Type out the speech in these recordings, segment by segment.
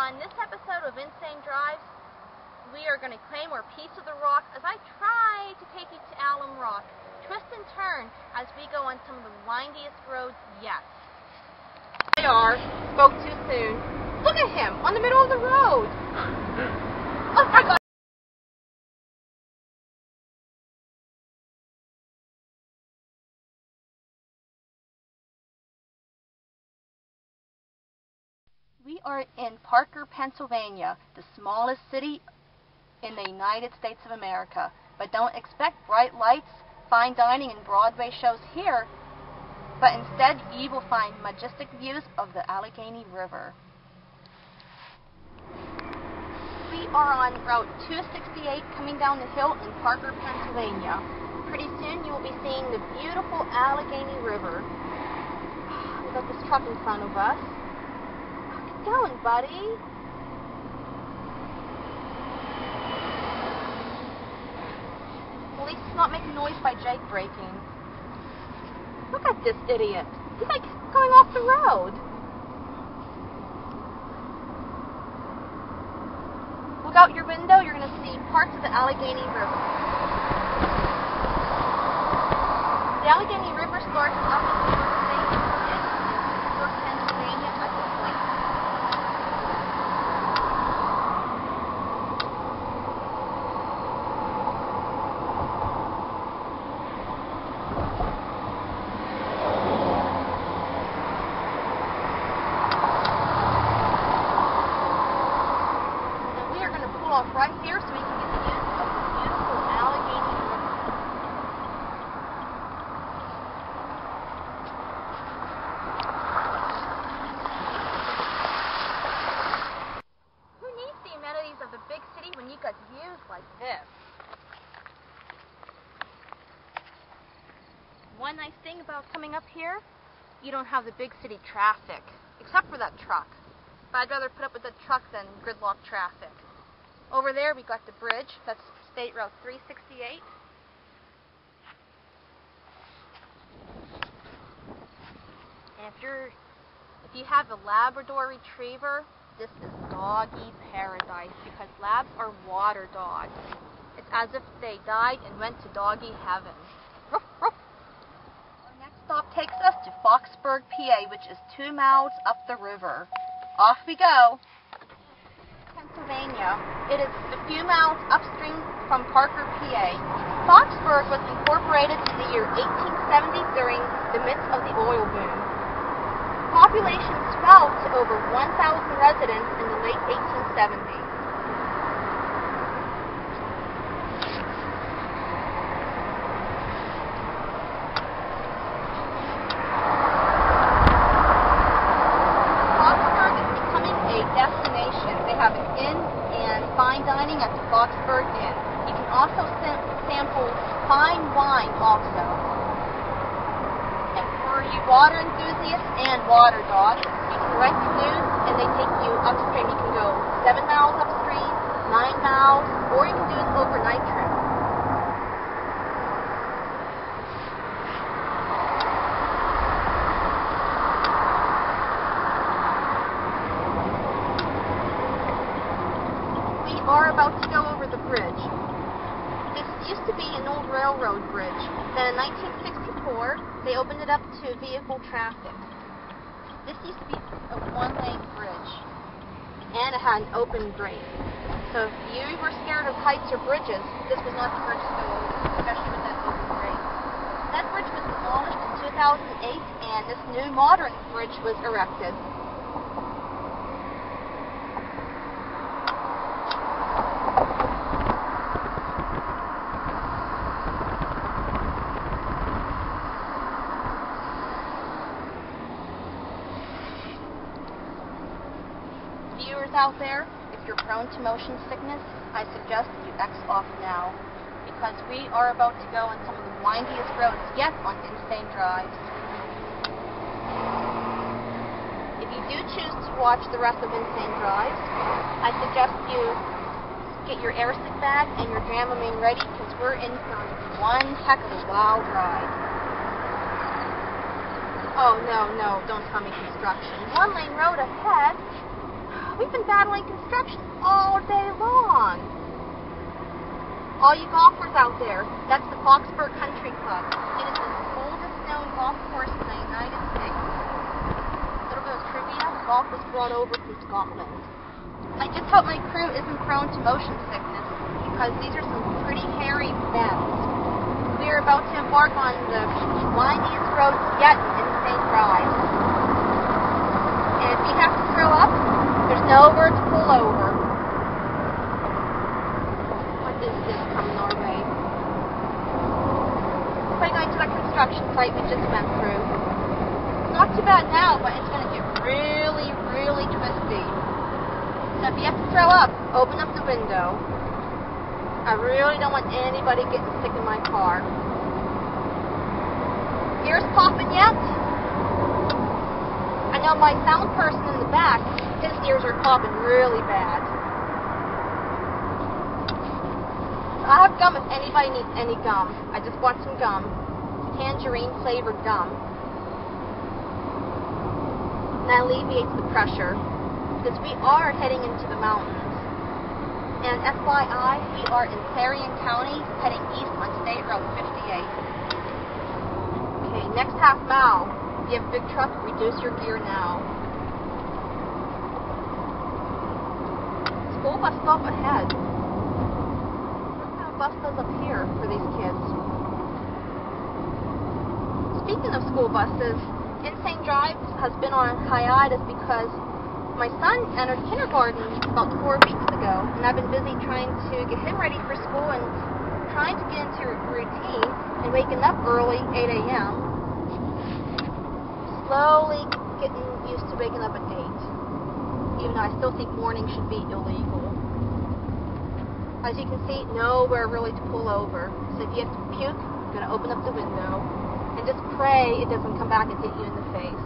On this episode of Insane Drives, we are going to claim our piece of the rock as I try to take you to Alum Rock. Twist and turn as we go on some of the windiest roads yet. They are. Spoke too soon. Look at him on the middle of the road. Oh my God. We are in Parker, Pennsylvania, the smallest city in the United States of America. But don't expect bright lights, fine dining, and Broadway shows here. But instead, you will find majestic views of the Allegheny River. We are on Route 268 coming down the hill in Parker, Pennsylvania. Pretty soon you will be seeing the beautiful Allegheny River. We've got this truck in front of us. Going, buddy. At least it's not making noise by Jake braking. Look at this idiot. He's like going off the road. Look out your window, you're going to see parts of the Allegheny River. The Allegheny River starts up in New York State and ends in Pittsburgh, Pennsylvania at the point. Right here so we can get the views of the beautiful Allegheny River. Who needs the amenities of the big city when you got views like this? One nice thing about coming up here, you don't have the big city traffic, except for that truck. But I'd rather put up with the truck than gridlock traffic. Over there we got the bridge, that's State Route 368. And if you have a Labrador Retriever, this is doggy paradise because labs are water dogs. It's as if they died and went to doggy heaven. Ruff, ruff. Our next stop takes us to Foxburg, PA, which is 2 miles up the river. Off we go. Pennsylvania. It is a few miles upstream from Parker, PA. Foxburg was incorporated in the year 1870 during the midst of the oil boom. Population swelled to over 1,000 residents in the late 1870s. Foxburg is becoming a destination. They have an inn and fine dining at the Foxburg Inn. You can also sample fine wine also. And for you water enthusiasts and water dogs, you can rent canoes and they take you upstream. You can go 7 miles upstream, 9 miles, or you can do an overnight trip. Are about to go over the bridge. This used to be an old railroad bridge. Then in 1964, they opened it up to vehicle traffic. This used to be a one-lane bridge, and it had an open grate. So if you were scared of heights or bridges, this was not the bridge to go over, especially with that open grate. That bridge was demolished in 2008, and this new modern bridge was erected. Viewers out there, if you're prone to motion sickness, I suggest you X off now, because we are about to go on some of the windiest roads yet on Insane Drives. If you do choose to watch the rest of Insane Drives, I suggest you get your airstick bag and your Dramamine ready, because we're in for one heck of a wild ride. Oh, no, don't tell me construction. 1 lane road ahead. We've been battling construction all day long. All you golfers out there, that's the Foxburg Country Club. It is the oldest known golf course in the United States. A little bit of trivia, golf was brought over from Scotland. I just hope my crew isn't prone to motion sickness, because these are some pretty hairy bends. We are about to embark on the windiest road yet in Insane Drive. And if we have to throw up, there's nowhere to pull over. What is this coming our way? We're going to the construction site we just went through. It's not too bad now, but it's going to get really, really twisty. So if you have to throw up, open up the window. I really don't want anybody getting sick in my car. Ears popping yet? I know my sound person in the back, his ears are popping really bad. I have gum if anybody needs any gum. I just bought some gum. Tangerine flavored gum. And that alleviates the pressure. Because we are heading into the mountains. And FYI, we are in Clarion County, heading east on State Road 58. Okay, next half mile. If you have a big truck, reduce your gear now. School bus stop ahead. What kind of bus goes up here for these kids? Speaking of school buses, Insane Drive has been on hiatus because my son entered kindergarten about 4 weeks ago, and I've been busy trying to get him ready for school and trying to get into a routine and waking up early, 8 a.m. Slowly getting used to waking up at 8, even though I still think morning should be illegal. As you can see, nowhere really to pull over. So if you have to puke, you're going to open up the window and just pray it doesn't come back and hit you in the face.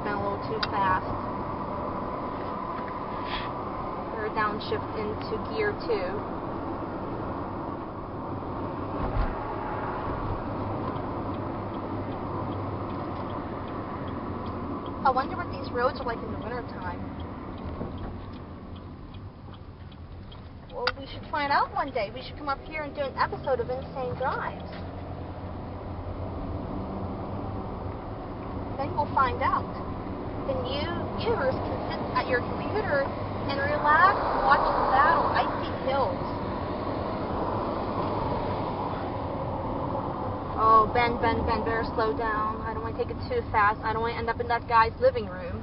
Been a little too fast. We're downshift into gear 2. I wonder what these roads are like in the wintertime. Well, we should find out one day. We should come up here and do an episode of Insane Drives. Then we'll find out. Then you viewers can sit at your computer and relax and watch the battle, icy hills. Oh, Ben, better slow down. I don't want to take it too fast. I don't want to end up in that guy's living room.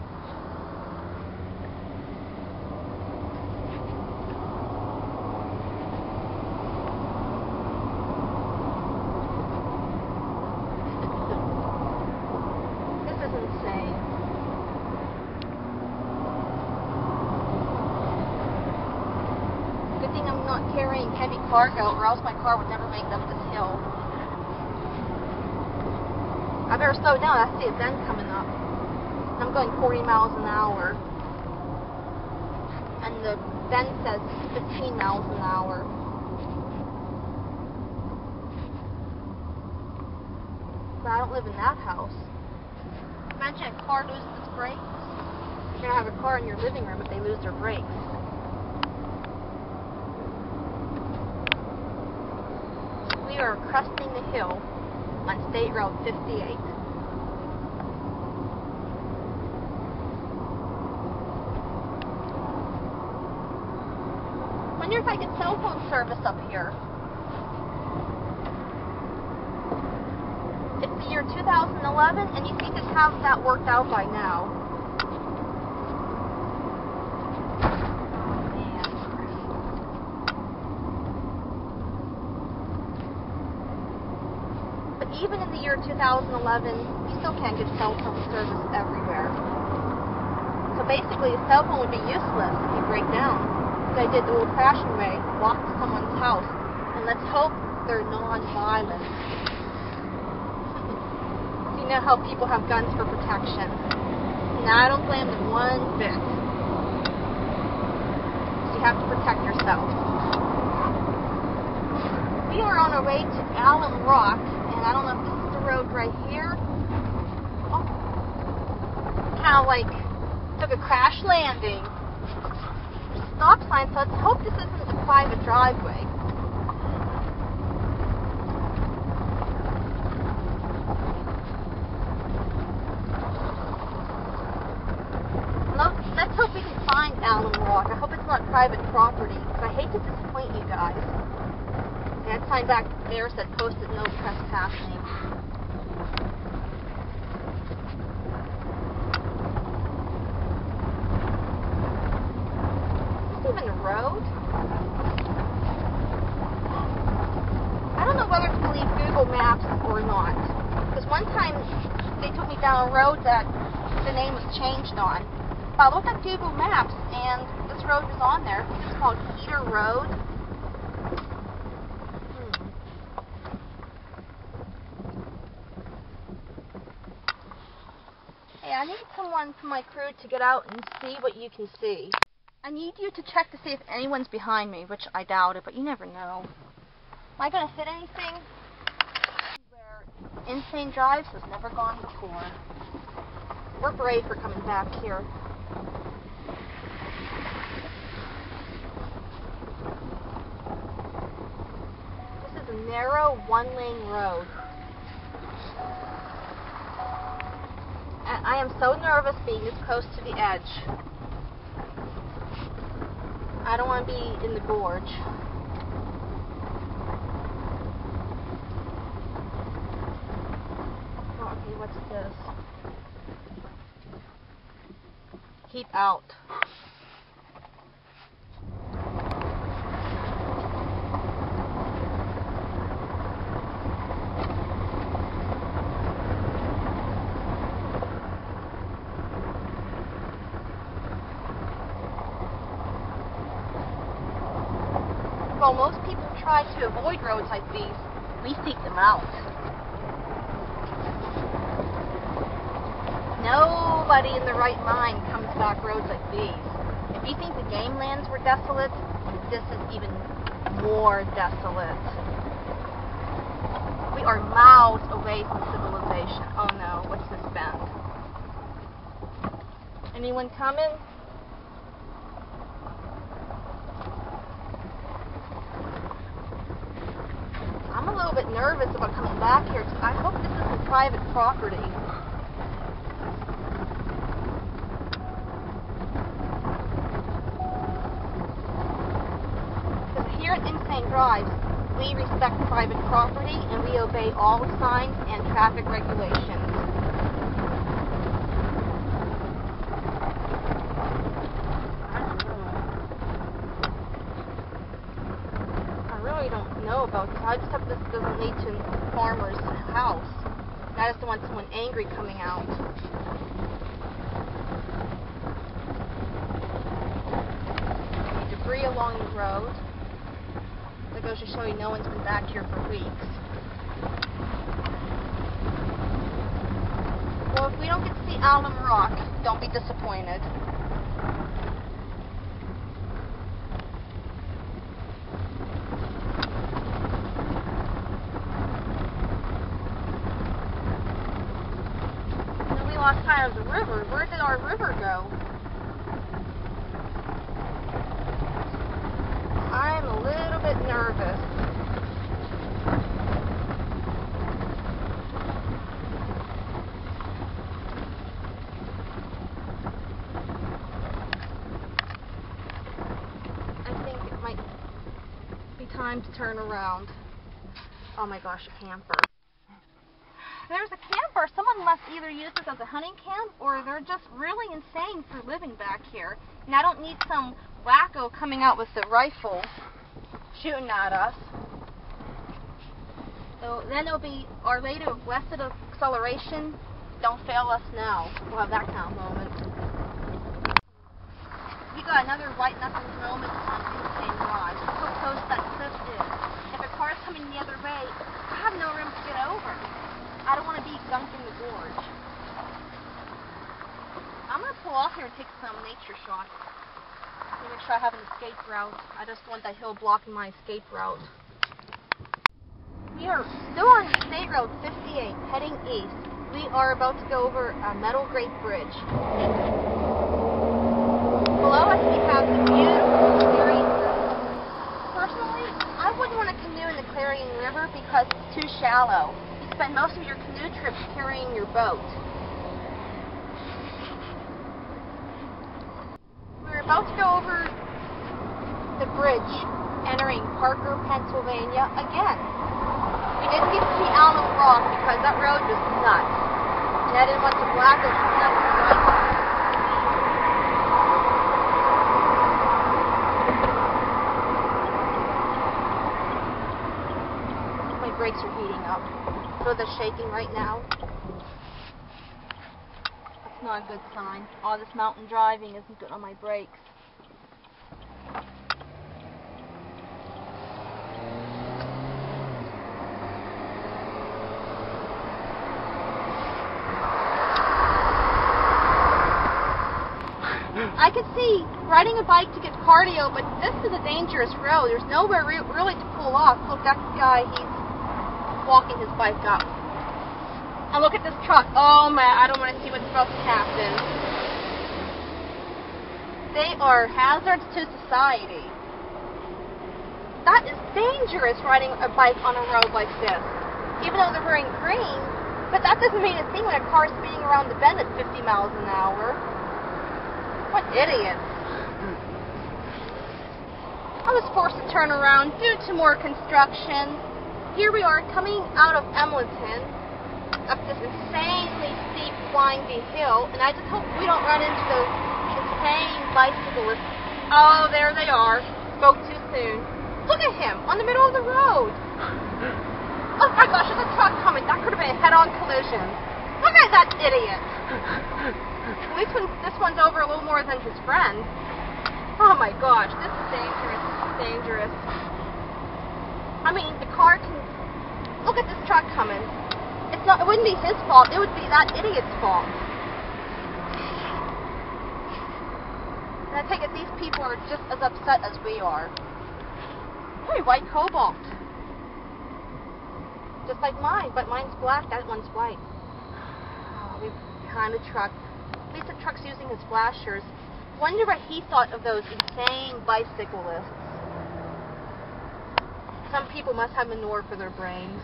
This is insane. Good thing I'm not carrying heavy cargo, or else my car would never make it up this hill. I better slow down. I see a bend coming up. I'm going 40 miles an hour. And the bend says 15 miles an hour. But I don't live in that house. Imagine a car loses its brakes. You're going to have a car in your living room if they lose their brakes. We are cresting the hill on State Road 58. Wonder if I get cell phone service up here. It's the year 2011, and you think they'd have that worked out by now. Even in the year 2011, you still can't get cell phone service everywhere. So basically, a cell phone would be useless if you break down. So I did the old-fashioned way, walk to someone's house, and let's hope they're non-violent. You know how people have guns for protection. And I don't blame them one bit. So you have to protect yourself. We are on our way to Alum Rock. I don't know if this is the road right here. Oh. kind of like took a crash landing. Stop sign, so let's hope this isn't a private driveway. Let's hope we can find Alum Rock. I hope it's not private property, because I hate to disappoint you guys. That sign back there said posted no trespassing. Is this even a road? I don't know whether to believe Google Maps or not. Because one time they took me down a road that the name was changed on. I looked at Google Maps and this road was on there. I think it's called Heater Road. Hey, I need someone from my crew to get out and see what you can see. I need you to check to see if anyone's behind me, which I doubt it, but you never know. Am I going to hit anything? Where Insane Drives has never gone before. We're brave for coming back here. This is a narrow, one-lane road. I am so nervous being this close to the edge. I don't want to be in the gorge. Oh, okay, what's this? Keep out. While most people try to avoid roads like these, we seek them out. Nobody in their right mind comes back roads like these. If you think the game lands were desolate, this is even more desolate. We are miles away from civilization. Oh no, what's this bend? Anyone coming? I'm a little bit nervous about coming back here. I hope this isn't private property. Because here at Insane Drives, we respect private property and we obey all signs and traffic regulations. I don't know about this. I just hope this doesn't lead to a farmer's house. I just don't want someone angry coming out. Debris along the road. That goes to show you no one's been back here for weeks. Well, if we don't get to see Alum Rock, don't be disappointed. Lost sight of the river. Where did our river go? I'm a little bit nervous. I think it might be time to turn around. Oh my gosh, a camper. There's a camper. Someone must either use this as a hunting camp or they're just really insane for living back here. And I don't need some wacko coming out with a rifle shooting at us. So then it'll be Our Lady of Blessed Acceleration. Don't fail us now. We'll have that kind of moment. We got another white knuckles moment on Insane Drive. Look how close that cliff is. If a car's coming the other way, I have no room to get over. I don't want to be gunk in the gorge. I'm going to pull off here and take some nature shots. Make sure I have an escape route. I just want that hill blocking my escape route. We are still on State Road 58, heading east. We are about to go over a metal grate bridge. Below us we have the beautiful Clarion River. Personally, I wouldn't want to canoe in the Clarion River because it's too shallow. You spend most of your canoe trips carrying your boat. We're about to go over the bridge entering Parker, Pennsylvania again. We didn't get to see Alum Rock because that road was nuts. And I didn't want to black it. My brakes are heating up. So they're shaking right now. That's not a good sign. All this mountain driving isn't good on my brakes. I could see riding a bike to get cardio, but this is a dangerous road. There's nowhere really to pull off. Look, that guy, he's walking his bike up. And look at this truck. Oh man, I don't want to see what's about to happen. They are hazards to society. That is dangerous, riding a bike on a road like this. Even though they're wearing green, but that doesn't mean a thing when a car's speeding around the bend at 50 miles an hour. What idiots. I was forced to turn around due to more construction. Here we are coming out of Emlenton up this insanely steep, windy hill, and I just hope we don't run into those insane bicyclists. Oh, there they are. Spoke too soon. Look at him on the middle of the road. Oh my gosh, there's a truck coming. That could have been a head-on collision. Look at that idiot. At least when this one's over a little more than his friend. Oh my gosh, this is dangerous. This is dangerous. I mean, the car can... Look at this truck coming. It wouldn't be his fault. It would be that idiot's fault. And I take it these people are just as upset as we are. Hey, white cobalt. Just like mine, but mine's black. That one's white. Oh, we're behind the truck. At least the truck's using his flashers. Wonder what he thought of those insane bicyclists. Some people must have manure for their brains.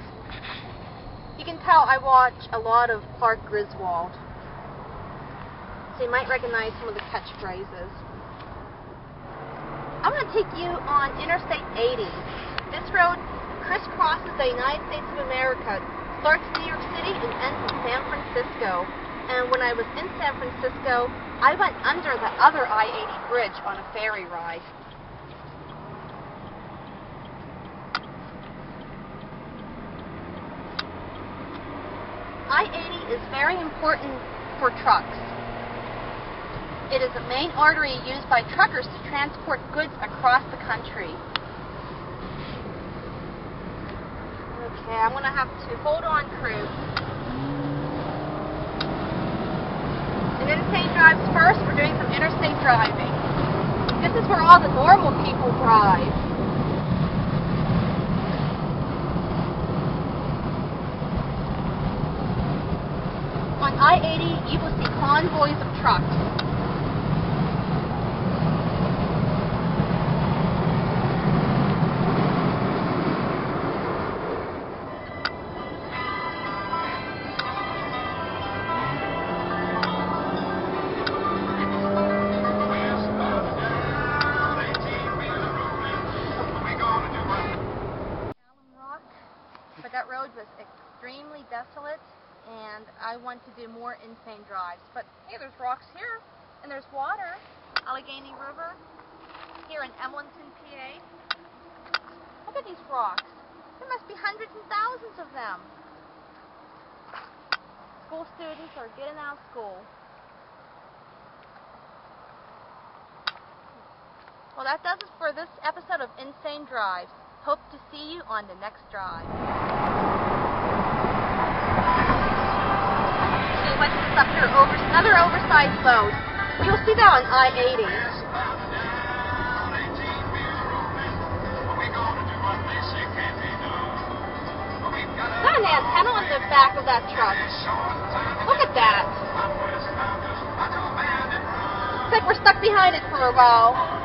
You can tell I watch a lot of Clark Griswold. So you might recognize some of the catchphrases. I'm going to take you on Interstate 80. This road crisscrosses the United States of America. Starts in New York City and ends in San Francisco. And when I was in San Francisco, I went under the other I-80 bridge on a ferry ride. I-80 is very important for trucks. It is a main artery used by truckers to transport goods across the country. Okay, I'm going to have to hold on, crew. And Insane Drives first, we're doing some interstate driving. This is where all the normal people drive. On I-80, you will see convoys of trucks. But that road was extremely desolate, and I want to do more insane drives. But hey, there's rocks here, and there's water. Allegheny River, here in Emlenton, PA. Look at these rocks. There must be hundreds and thousands of them. School students are getting out of school. Well, that does it for this episode of Insane Drives. Hope to see you on the next drive. See what's this up here? Another oversized load. You'll see that on I-80. Is that an antenna on the back of that truck. Look at that. Looks like we're stuck behind it for a while.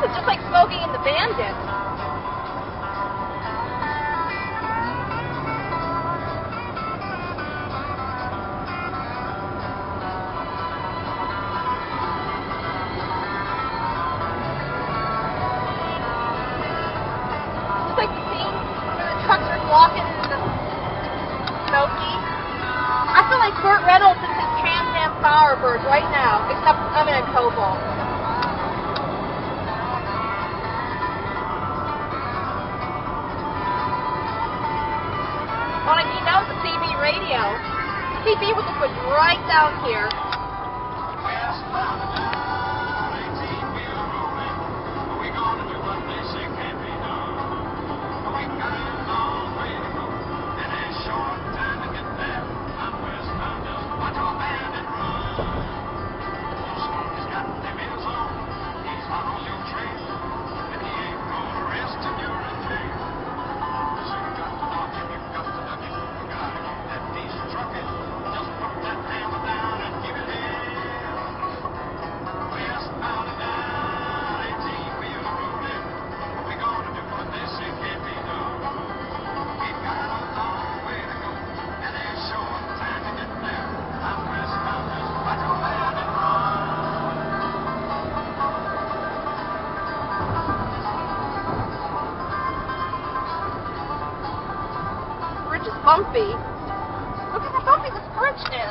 This is just like Smokey and the Bandit. Just like the scene where the trucks are walking in the Smokey. I feel like Burt Reynolds in his Trans Am Bowerbird right now, except I'm in a Cobalt. That was the CB radio. CB was put right down here. Bumpy. Look at how bumpy this bridge is.